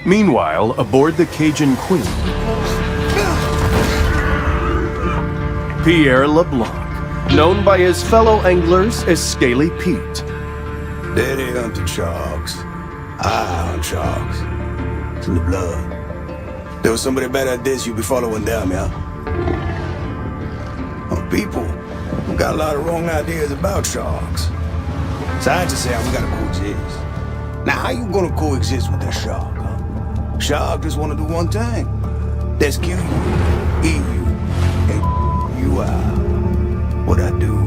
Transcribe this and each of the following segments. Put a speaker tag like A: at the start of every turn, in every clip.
A: Meanwhile, aboard the Cajun Queen, Pierre LeBlanc, known by his fellow anglers as Scaly Pete.
B: Daddy hunted sharks. I hunt sharks. It's in the blood. There was somebody better at this, you be following them, yeah? People got a lot of wrong ideas about sharks. Scientists say we gotta coexist. Now, how you gonna coexist with that shark, huh? Shark just wanna do one thing. That's kill you, eat you, and you out. What I do,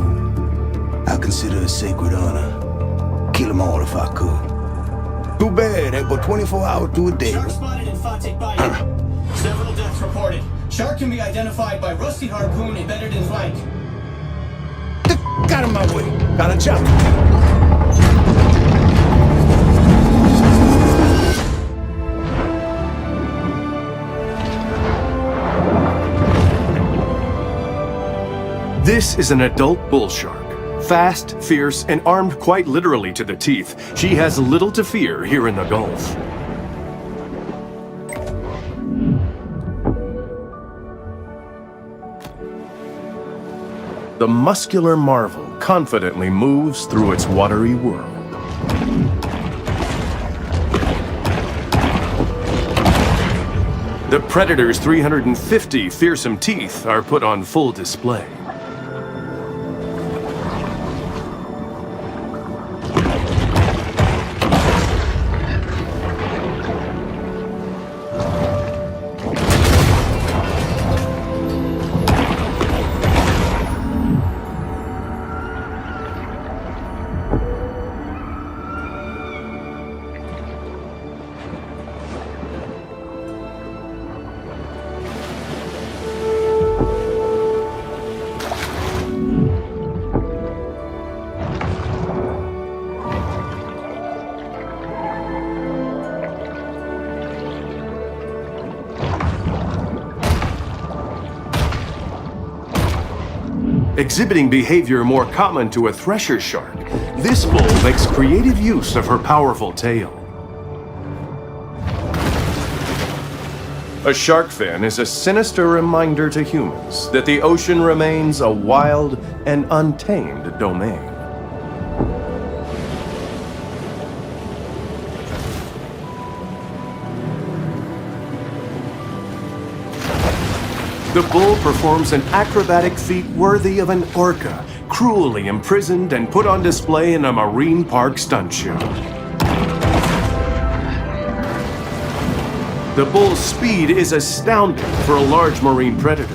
B: I consider a sacred honor. Kill them all if I could. Too bad, ain't but 24 hours to a day.
C: Shark spotted in Fatik Bayou. Several deaths reported. Shark can be identified by rusty harpoon embedded in flank.
B: Get the out of my way. Got a job.
A: This is an adult bull shark. Fast, fierce, and armed quite literally to the teeth, she has little to fear here in the Gulf. The muscular marvel confidently moves through its watery world. The predator's 350 fearsome teeth are put on full display. Exhibiting behavior more common to a thresher shark, this bull makes creative use of her powerful tail. A shark fin is a sinister reminder to humans that the ocean remains a wild and untamed domain. The bull performs an acrobatic feat worthy of an orca, cruelly imprisoned and put on display in a marine park stunt show. The bull's speed is astounding for a large marine predator.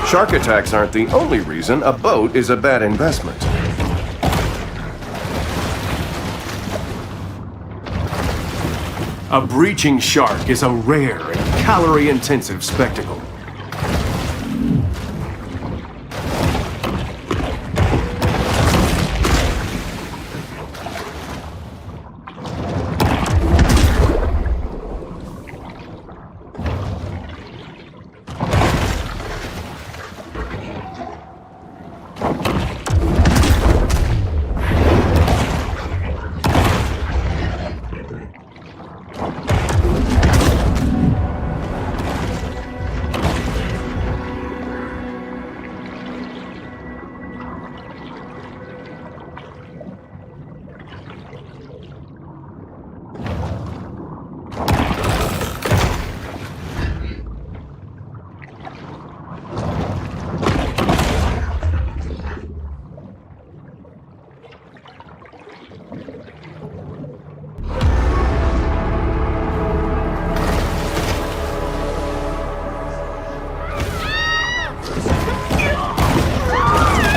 A: Shark attacks aren't the only reason a boat is a bad investment. A breaching shark is a rare and calorie-intensive spectacle.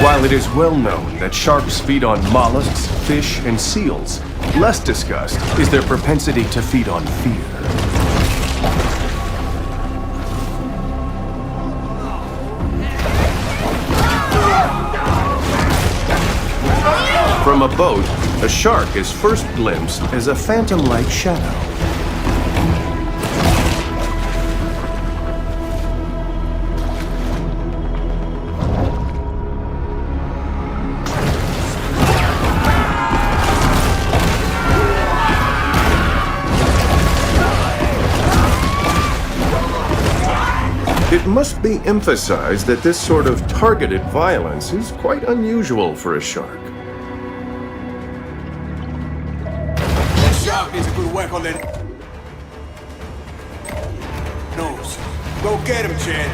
A: While it is well known that sharks feed on mollusks, fish, and seals, less discussed is their propensity to feed on fear. From a boat, a shark is first glimpsed as a phantom-like shadow. must be emphasized that this sort of targeted violence is quite unusual for a shark.
B: That shark needs a good whack on that nose. Go get him, Chad.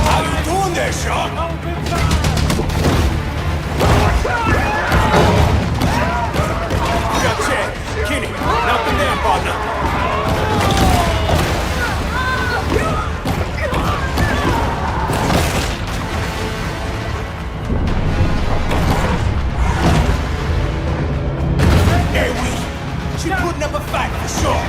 B: How you doing there, shark? You got Chad. Kenny, knock him down, partner. She's putting up a fight for sure.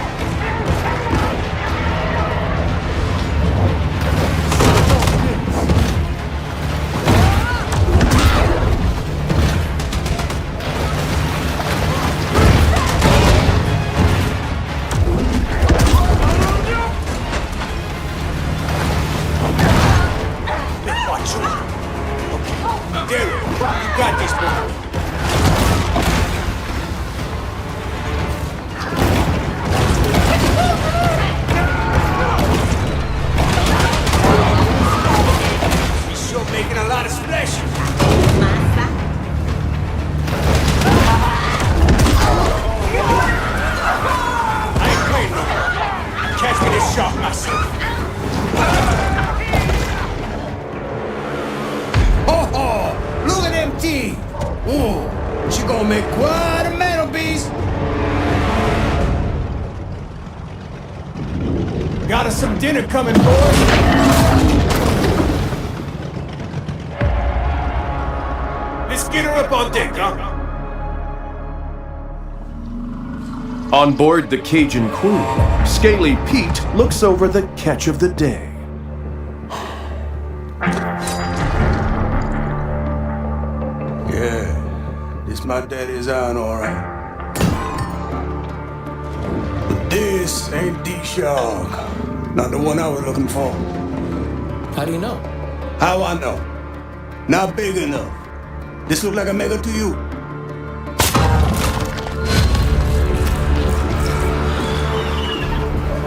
B: Watch you. Okay, Derek, you got this, boy. Making a lot of splash. I ain't playing no more. Catch me this shark myself. Oh, look at them teeth. Ooh, she gonna make quite a mantelpiece. Got us some dinner coming, boys. Get her up on deck, huh?
A: On board the Cajun Queen, Scaly Pete looks over the catch of the day.
B: Yeah, this my daddy's iron, all right. But this ain't the shark. Not the one I was looking for.
C: How do you know?
B: How I know? Not big enough. This look like a mega to you?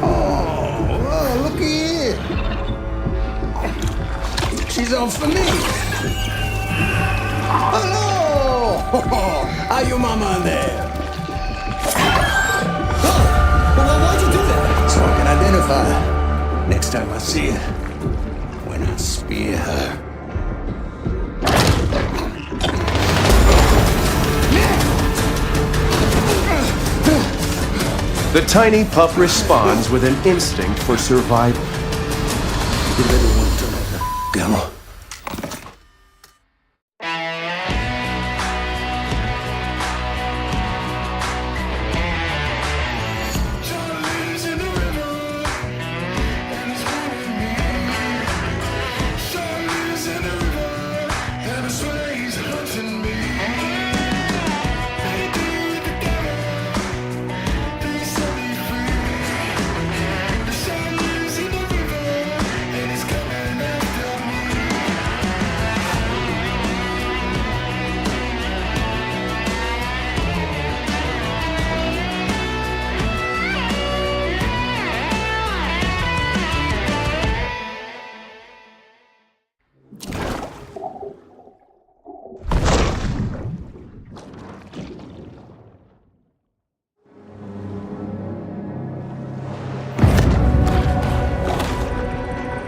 B: Oh, look here. She's on for me. Hello! How you mama in there?
C: Well, why'd you do that?
B: So I can identify her next time I see her. When I spear her.
A: The tiny pup responds with an instinct for survival.
B: Give everyone to her. Gamma.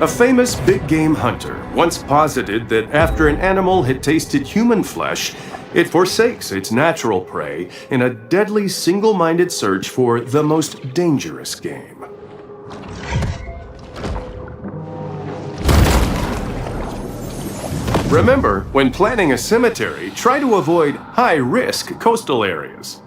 A: A famous big game hunter once posited that after an animal had tasted human flesh, it forsakes its natural prey in a deadly single-minded search for the most dangerous game. Remember, when planning a cemetery, try to avoid high-risk coastal areas.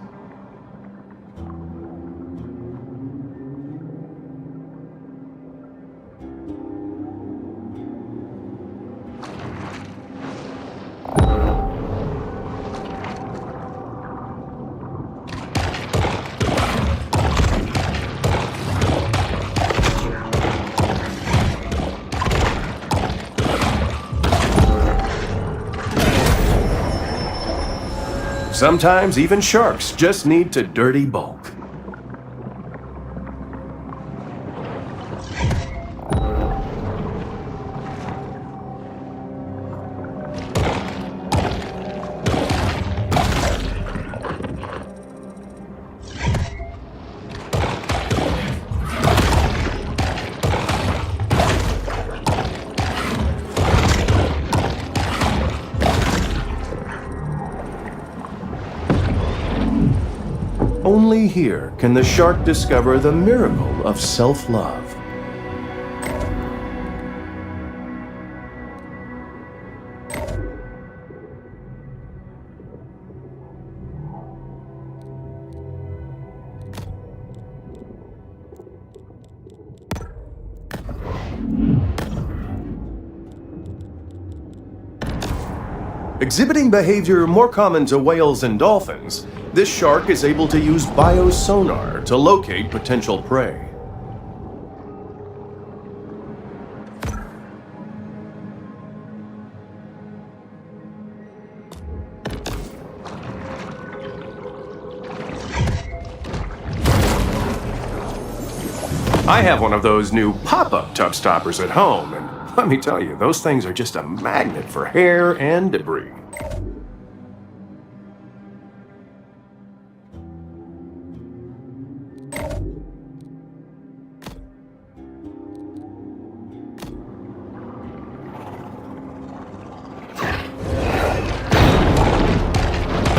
A: Sometimes even sharks just need to dirty bulk. only here can the shark discover the miracle of self-love. Exhibiting behavior more common to whales and dolphins, this shark is able to use biosonar to locate potential prey. I have one of those new pop-up tub stoppers at home, and let me tell you, those things are just a magnet for hair and debris.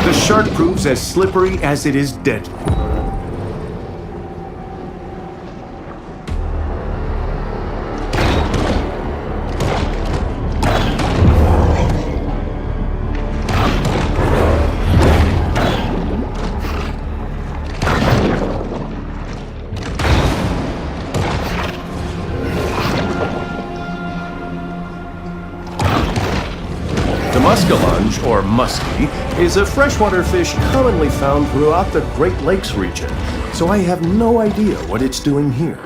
A: The shark proves as slippery as it is deadly. The muskellunge, or muskie, is a freshwater fish commonly found throughout the Great Lakes region, so I have no idea what it's doing here.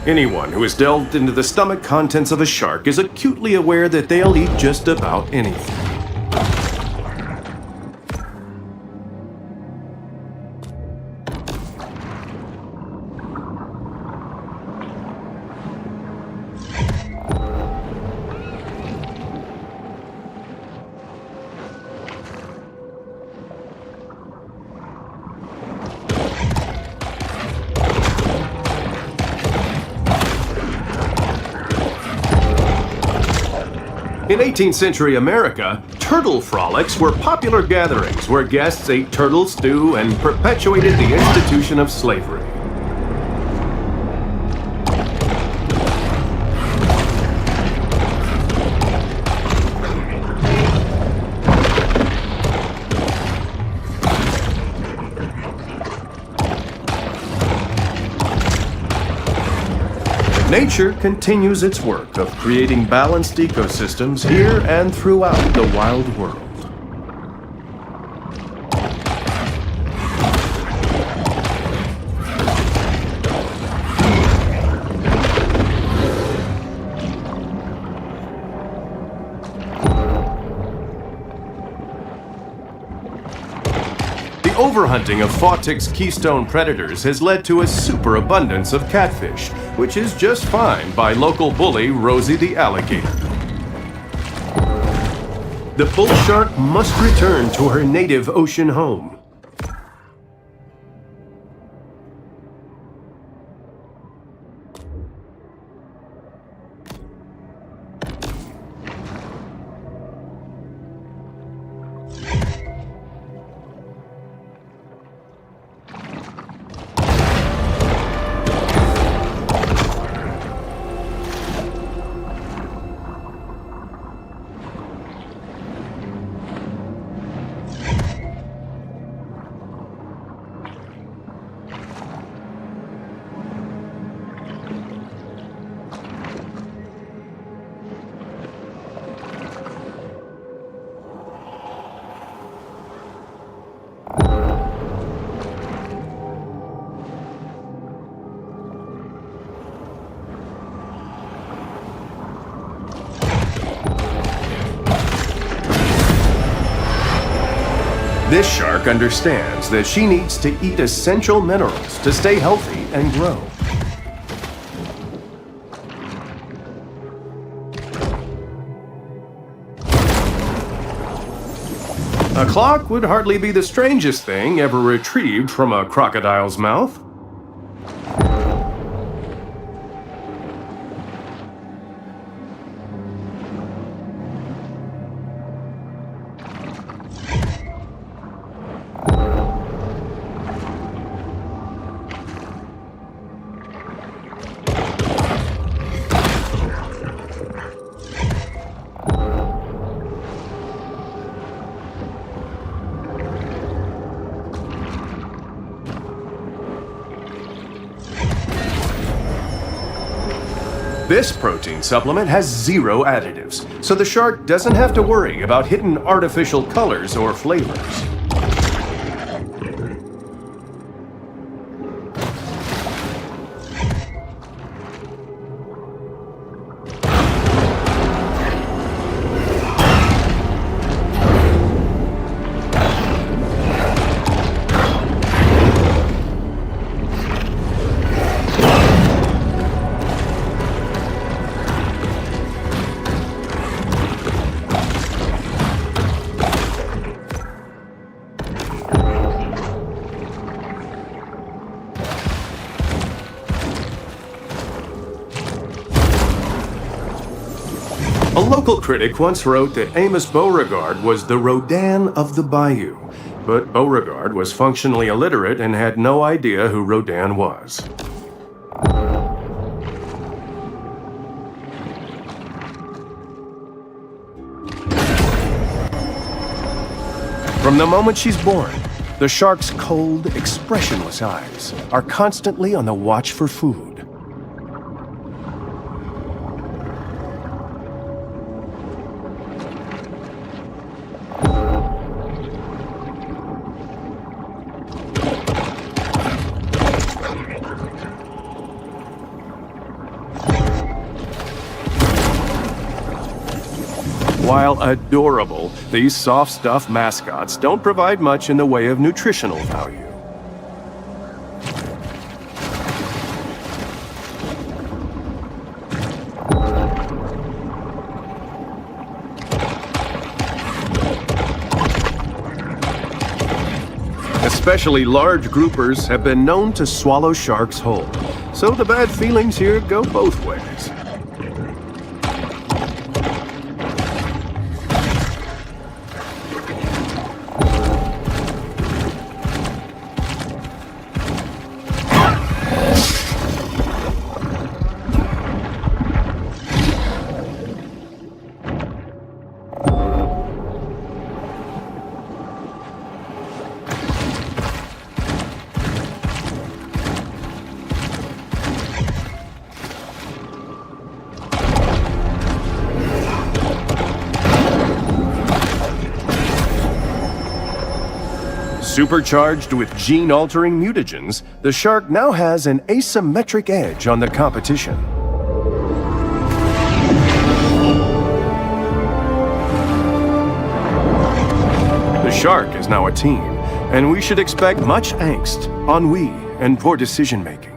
A: Anyone who has delved into the stomach contents of a shark is acutely aware that they'll eat just about anything. In 18th century America, turtle frolics were popular gatherings where guests ate turtle stew and perpetuated the institution of slavery. Nature continues its work of creating balanced ecosystems here and throughout the wild world. The overhunting of Fawtick's keystone predators has led to a superabundance of catfish, which is just fine by local bully Rosie the alligator. The bull shark must return to her native ocean home. This shark understands that she needs to eat essential minerals to stay healthy and grow. A clock would hardly be the strangest thing ever retrieved from a crocodile's mouth. This protein supplement has 0 additives, so the shark doesn't have to worry about hidden artificial colors or flavors. A local critic once wrote that Amos Beauregard was the Rodin of the bayou, but Beauregard was functionally illiterate and had no idea who Rodin was. From the moment she's born, the shark's cold, expressionless eyes are constantly on the watch for food. While adorable, these soft-stuff mascots don't provide much in the way of nutritional value. Especially large groupers have been known to swallow sharks whole, so the bad feelings here go both ways. Supercharged with gene-altering mutagens, the shark now has an asymmetric edge on the competition. The shark is now a team, and we should expect much angst, ennui, and poor decision-making.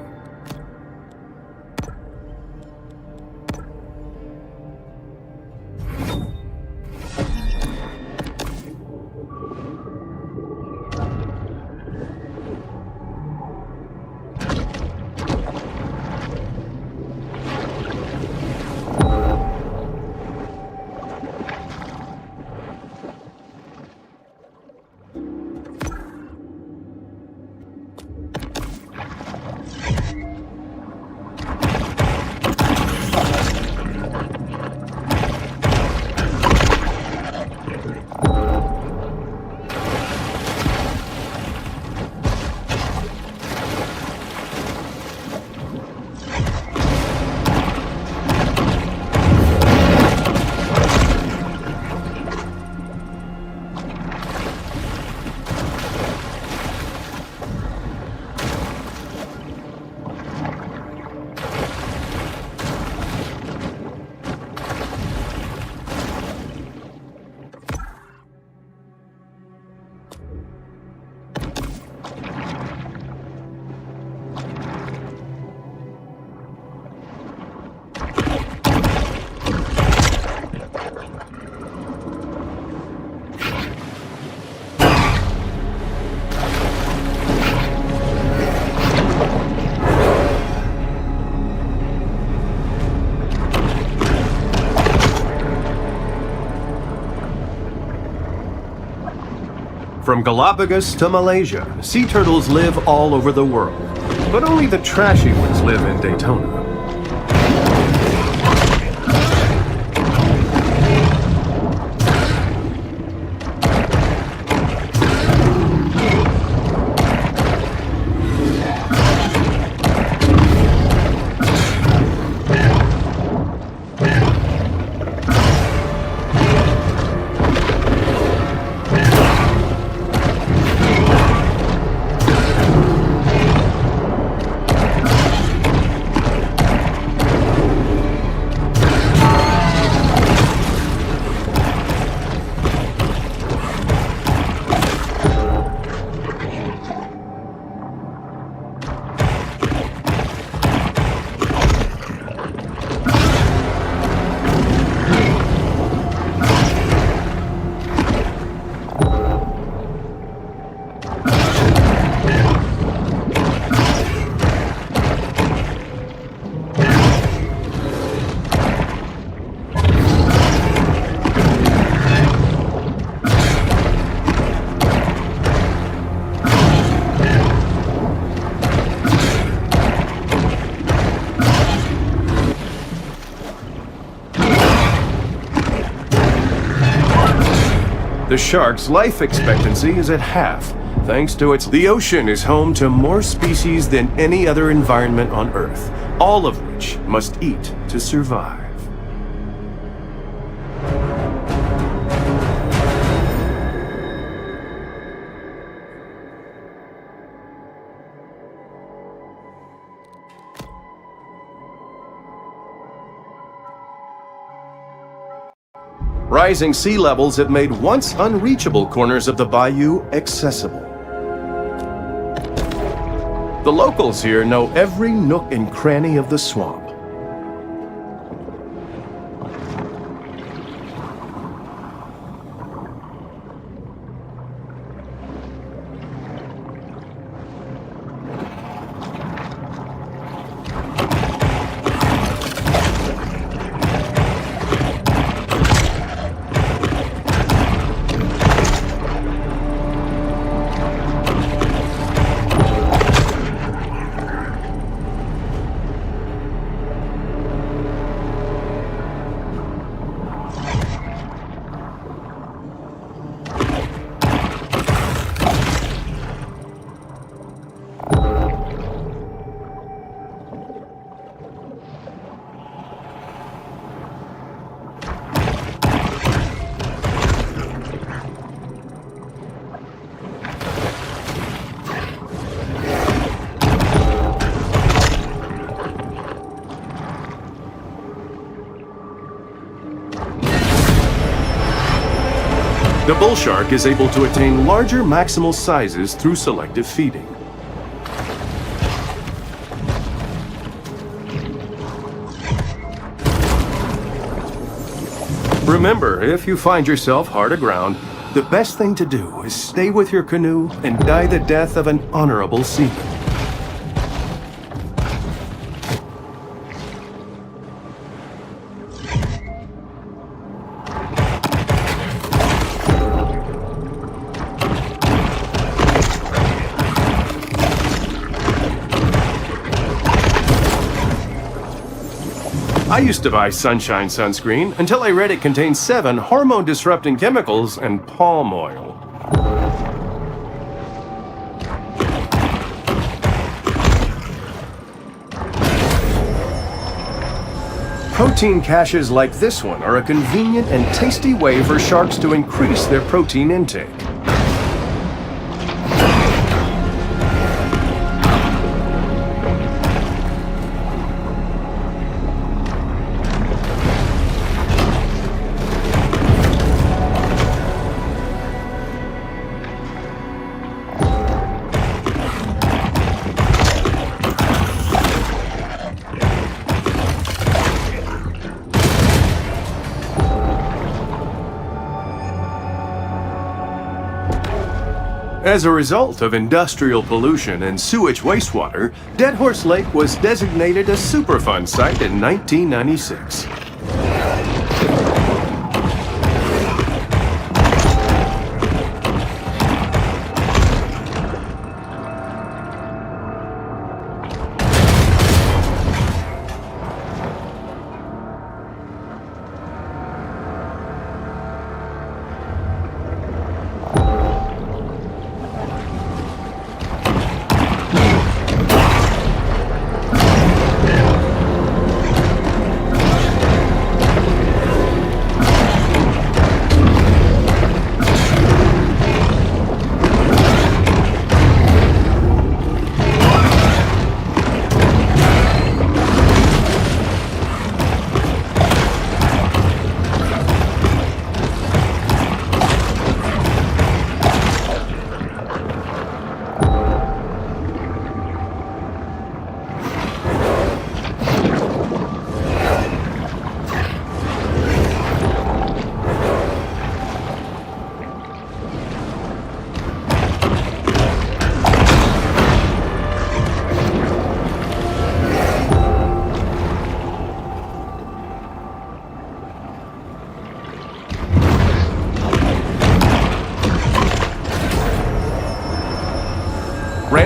A: From Galapagos to Malaysia, sea turtles live all over the world. But only the trashy ones live in Daytona. The shark's life expectancy is at half, thanks to its... The ocean is home to more species than any other environment on Earth, all of which must eat to survive. Rising sea levels have made once unreachable corners of the bayou accessible. The locals here know every nook and cranny of the swamp. The bull shark is able to attain larger maximal sizes through selective feeding. Remember, if you find yourself hard aground, the best thing to do is stay with your canoe and die the death of an honorable seaman. I used to buy Sunshine sunscreen until I read it contains 7 hormone-disrupting chemicals and palm oil. Protein caches like this one are a convenient and tasty way for sharks to increase their protein intake. As a result of industrial pollution and sewage wastewater, Dead Horse Lake was designated a Superfund site in 1996.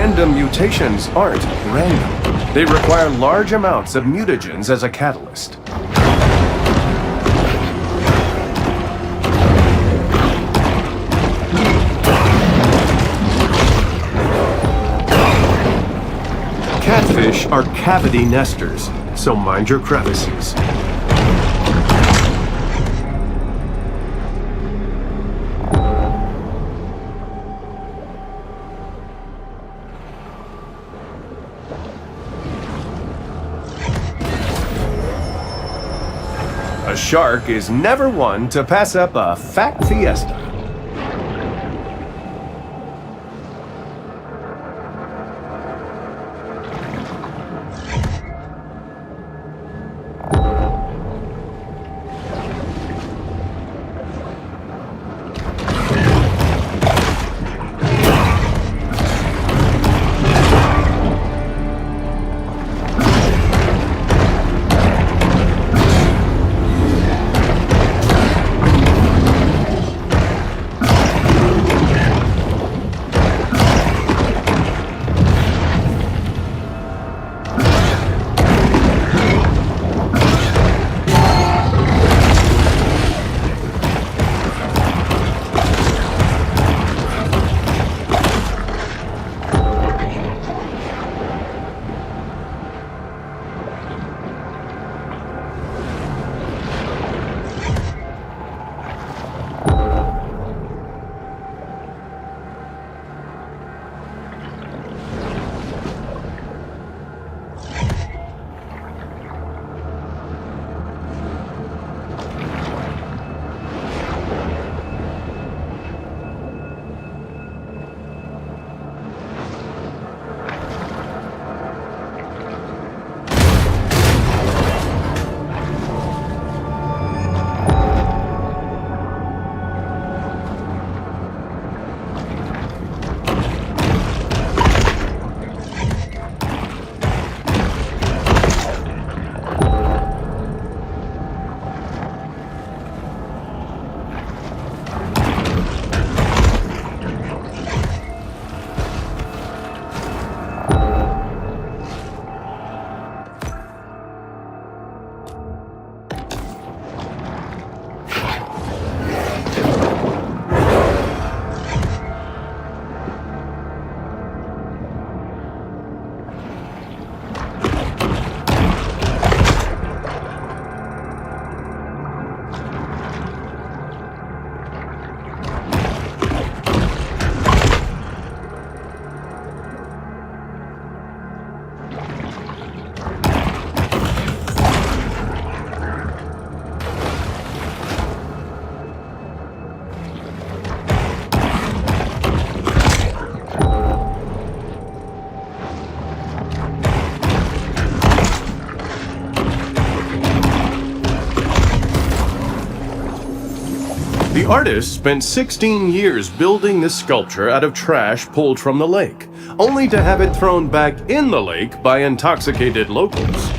A: random mutations aren't random. They require large amounts of mutagens as a catalyst. Catfish are cavity nesters, so mind your crevices. A shark is never one to pass up a fat fiesta. The artist spent 16 years building this sculpture out of trash pulled from the lake, only to have it thrown back in the lake by intoxicated locals.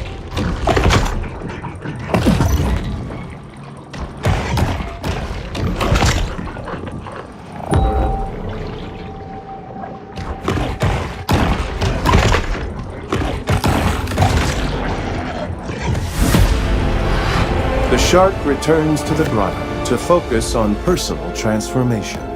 A: The shark returns to the grotto to focus on personal transformation.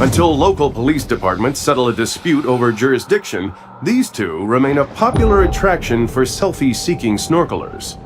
A: Until local police departments settle a dispute over jurisdiction, these two remain a popular attraction for selfie-seeking snorkelers.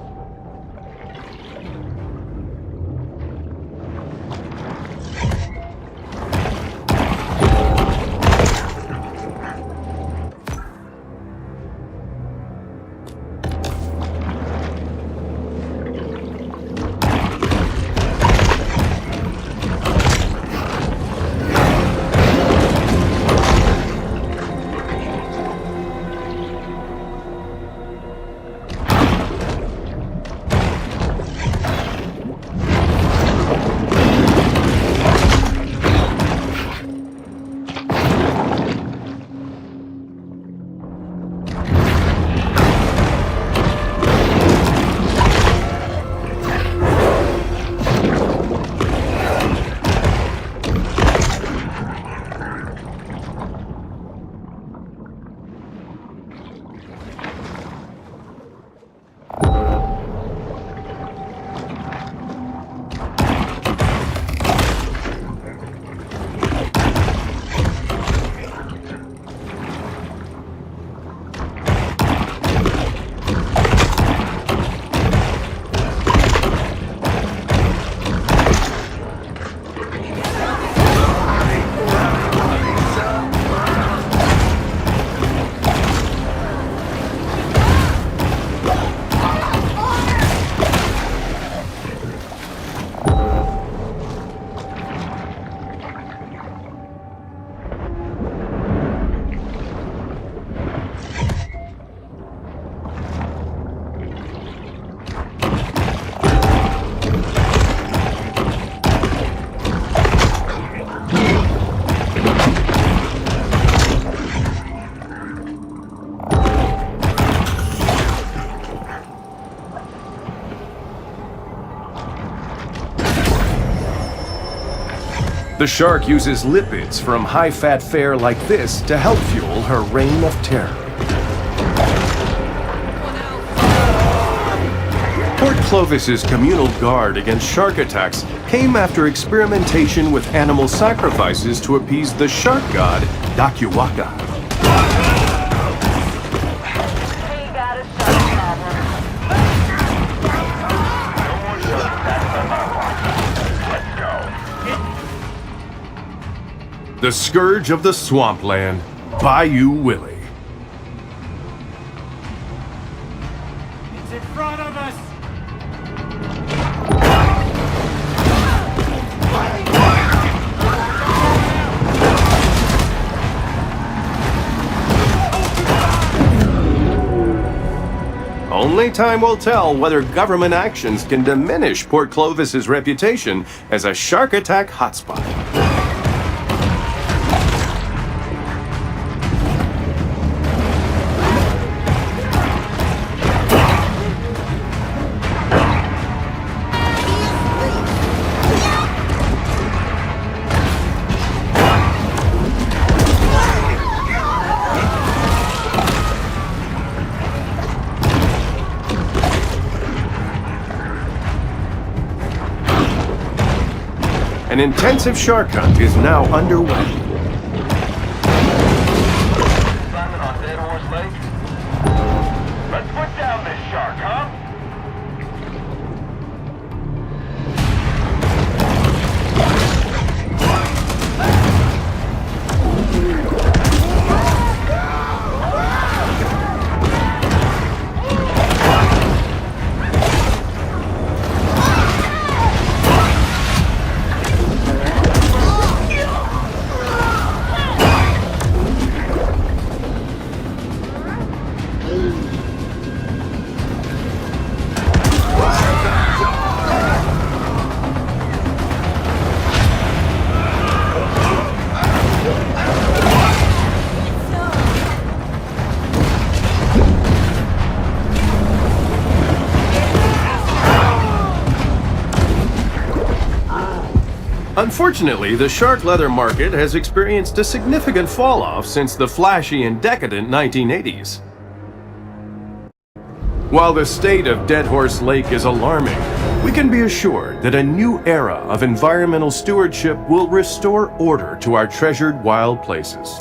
A: The shark uses lipids from high-fat fare like this to help fuel her reign of terror. Port Clovis's communal guard against shark attacks came after experimentation with animal sacrifices to appease the shark god, Dakiwaka. The Scourge of the Swampland, Bayou Willie.
D: It's in front of us!
A: Only time will tell whether government actions can diminish Port Clovis's reputation as a shark attack hotspot. An intensive shark hunt is now underway.
E: Simon on Dead Horse Lake? Let's put down this shark, huh?
A: Unfortunately, the shark leather market has experienced a significant fall-off since the flashy and decadent 1980s. While the state of Dead Horse Lake is alarming, we can be assured that a new era of environmental stewardship will restore order to our treasured wild places.